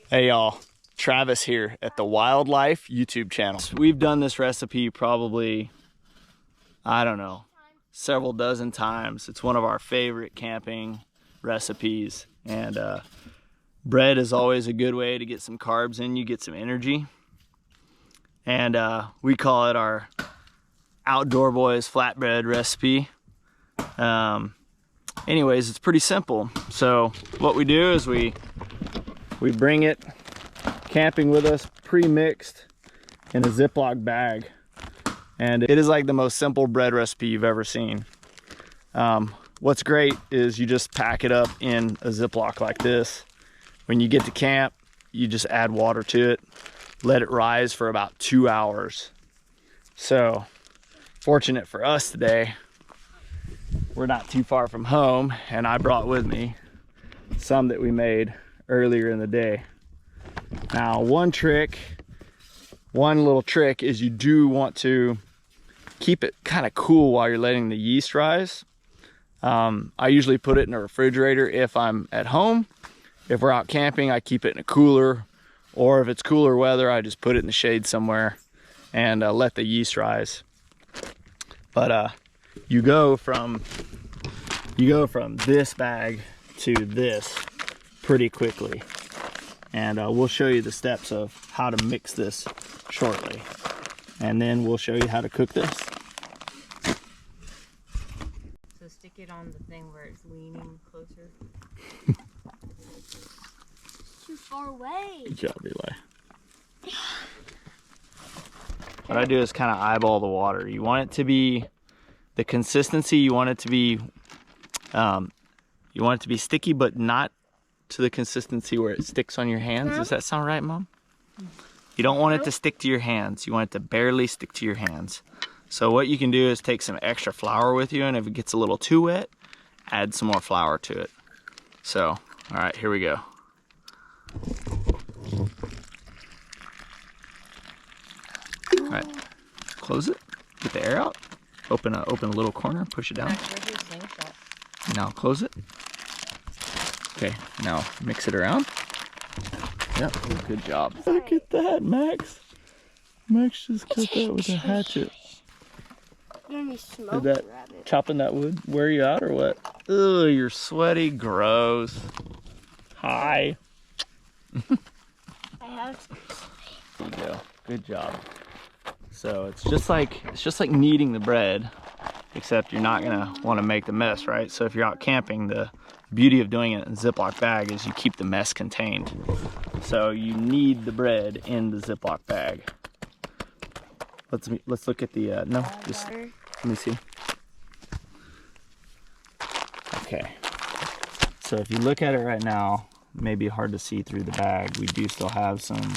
Hey y'all, Travis here at the Wildlife YouTube channel. We've done this recipe probably, I don't know, several dozen times. It's one of our favorite camping recipes, and bread is always a good way to get some carbs in you, get some energy. And we call it our Outdoor Boys flatbread recipe. Anyways, it's pretty simple. So what we do is we bring it camping with us pre-mixed in a Ziploc bag, and it is like the most simple bread recipe you've ever seen. What's great is you just pack it up in a Ziploc like this. When you get to camp, you just add water to it, let it rise for about 2 hours. So fortunate for us today, we're not too far from home, and I brought with me some that we made earlier in the day. Now, one little trick is you do want to keep it kind of cool while you're letting the yeast rise. I usually put it in a refrigerator if I'm at home. If we're out camping, I keep it in a cooler, or if it's cooler weather, I just put it in the shade somewhere and let the yeast rise. But you go from this bag to this pretty quickly, and we'll show you the steps of how to mix this shortly, and then we'll show you how to cook this. So stick it on the thing where it's leaning closer. Too far away. Good job, Eli. What I do is kind of eyeball the water. You want it to be the consistency. You want it to be sticky, but not to the consistency where it sticks on your hands. Does that sound right, Mom? You don't want it to stick to your hands. You want it to barely stick to your hands. So what you can do is take some extra flour with you, and if it gets a little too wet, add some more flour to it. So, all right, here we go. All right, close it, get the air out, open a little corner, push it down. Now close it. Okay, now mix it around. Yep, good job. Look at that, Max. Max just cut that with a hatchet. Did that chopping that wood wear you out or what? Ugh, you're sweaty, gross. Hi. I have to. There you go. Good job. So it's just like kneading the bread, except you're not gonna want to make the mess, right? So if you're out camping, the beauty of doing it in a Ziploc bag is you keep the mess contained. So you knead the bread in the Ziploc bag. Let's look at the let me see. Okay. So if you look at it right now, it may be hard to see through the bag. We do still have some.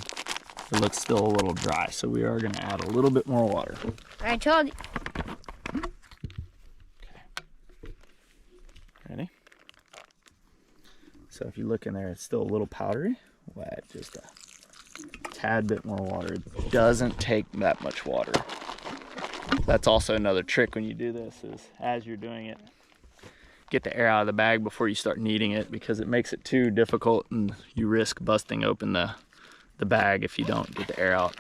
It looks still a little dry, so we are going to add a little bit more water. I told you. Okay. Ready? So if you look in there, it's still a little powdery. We'll add just a tad bit more water. It doesn't take that much water. That's also another trick when you do this, is as you're doing it, get the air out of the bag before you start kneading it, because it makes it too difficult and you risk busting open the bag if you don't get the air out.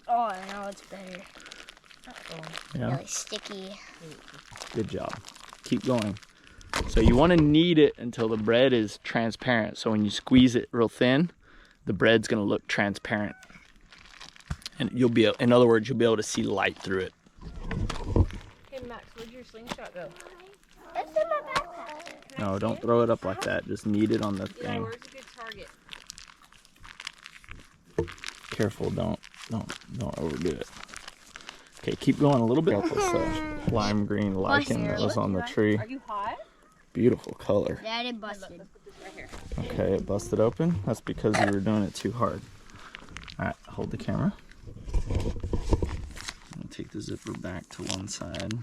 Oh, now it's better. Yeah. Really sticky. Good job. Keep going. So you want to knead it until the bread is transparent. So when you squeeze it real thin, the bread's going to look transparent. And you'll be, in other words, you'll be able to see light through it. Hey Max, where'd your slingshot go? It's in my backpack. No, don't throw it up like that. Just knead it on the Yeah, thing. where's a good target? Careful, don't overdo it. Okay, keep going a little bit. Got this lime green lichen that was on the tree. Are you hot? Beautiful color. Daddy busted. Let's put this right here. Okay, it busted open. That's because you were doing it too hard. All right, hold the camera. I'll take the zipper back to one side.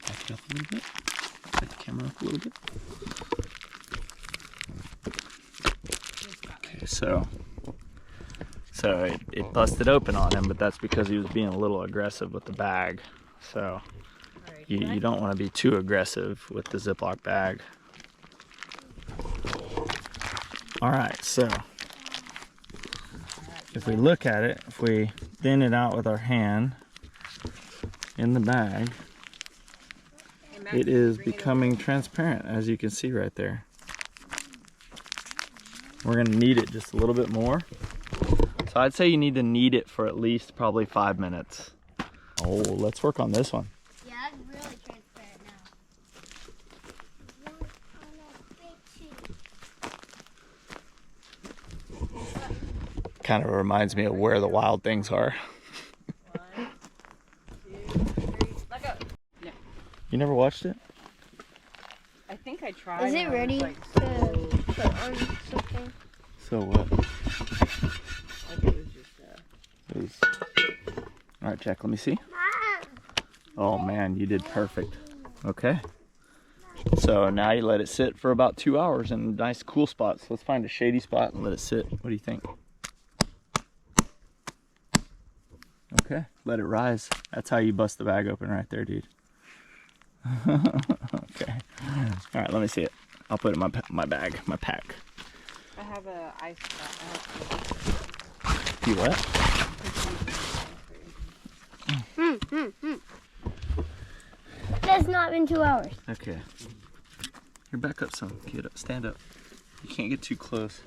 Back it up a little bit. Back the camera up a little bit. so it busted open on him, but that's because he was being a little aggressive with the bag. So you don't want to be too aggressive with the Ziploc bag. All right, so if we look at it, if we thin it out with our hand in the bag, it is becoming transparent, as you can see right there. We're gonna knead it just a little bit more. So I'd say you need to knead it for at least probably 5 minutes. Oh, let's work on this one. Yeah, that's really transparent now. Kind of reminds me of Where the Wild Things Are. 1, 2, 3, let go. No. You never watched it? I think I tried. Is it ready to put on something? So what? Like it was just It was... All right, Jack, let me see. Oh man, you did perfect. Okay. So now you let it sit for about 2 hours in nice cool spots. Let's find a shady spot and let it sit. What do you think? Okay, let it rise. That's how you bust the bag open right there, dude. Okay. All right, let me see it. I'll put it in my bag, my pack. I have a ice You what? That's not been 2 hours. Okay. Here, back up some. Get up, stand up. You can't get too close.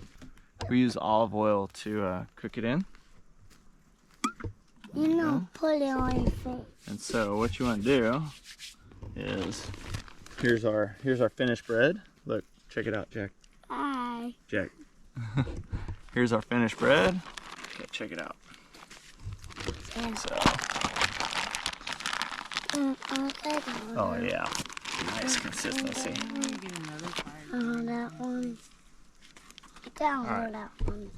We use olive oil to cook it in. You know, put it on your face. And so what you want to do is, here's our finished bread. Look, check it out, Jack. Hi. Jack. Here's our finished bread. Okay, check it out. So. Oh yeah, nice consistency. That one. Down Alright. that one.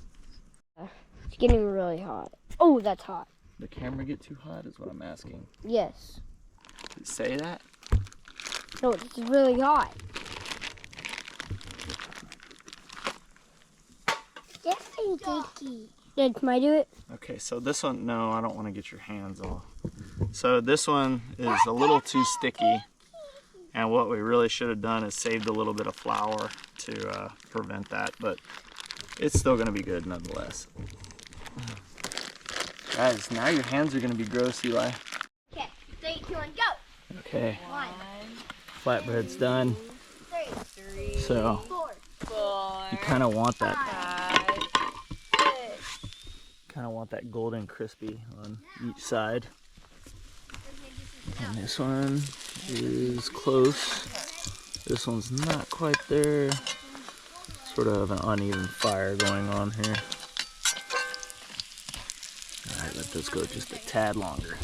It's getting really hot. Oh, that's hot. The camera get too hot is what I'm asking. Yes. Did it say that? No, it's really hot. Definitely sticky. Did I do it? Okay, so this one, no, I don't want to get your hands off. So this one is a little too sticky. And what we really should have done is saved a little bit of flour to prevent that, but it's still going to be good nonetheless. Guys, now your hands are going to be gross, Eli. Okay, 3, 2, 1, go. Okay, 1, flatbread's done. 3, So 4, 4, you kind of want that, 5, 6. golden crispy on each side. And this one is close. This one's not quite there. Sort of an uneven fire going on here. All right, let this go just a tad longer.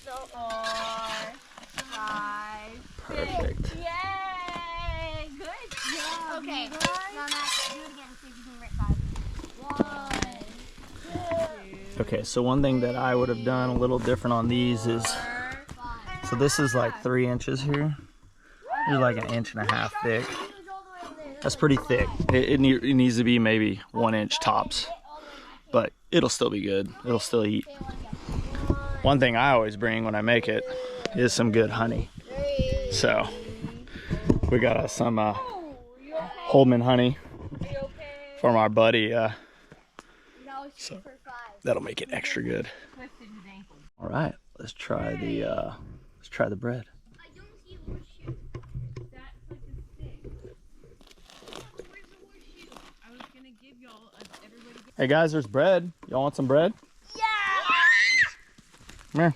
4, 5. Perfect. Yay! Good job. Okay, now do it again. See if you can write 5. 1, 2. Okay, so one thing that I would have done a little different on these is, so this is like 3 inches here. It's like 1.5 inches thick. That's pretty thick. It needs to be maybe 1 inch tops, but it'll still be good. It'll still eat. One thing I always bring when I make it is some good honey. So we got some Holman honey from our buddy. So that'll make it extra good. All right, let's try the bread. Hey guys, there's bread. Y'all want some bread? Yeah. Come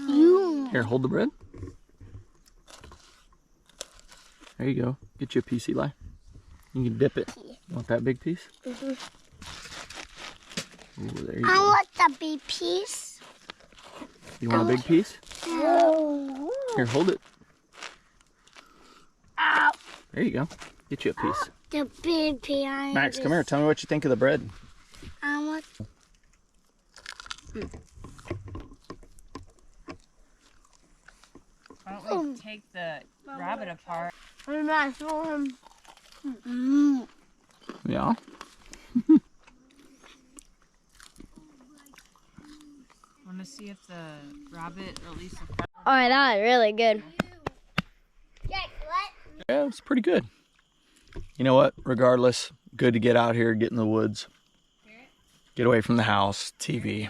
Yum. here, hold the bread. There you go. Get you a piece, Eli. You can dip it. Want that big piece? Mm-hmm. Ooh, there you I go. want the big piece. You want a big piece? Oh. Here, hold it. Ow. There you go. Get you a piece. The big piece. Max, come here. Tell me what you think of the bread. I want. Why don't we take the rabbit apart? I'm not sure. Yeah. Want to see if the rabbit at least. All right, that was really good. Yeah, it's pretty good. You know what? Regardless, good to get out here, get in the woods, get away from the house, TV,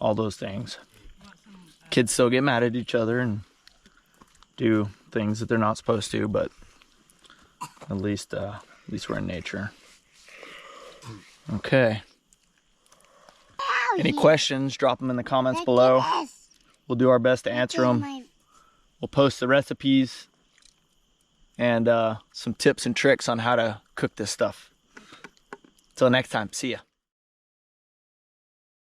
all those things. Kids still get mad at each other and do things that they're not supposed to, but at least we're in nature. Okay. Any questions, drop them in the comments below. We'll do our best to answer them. We'll post the recipes and some tips and tricks on how to cook this stuff. Till next time, see ya.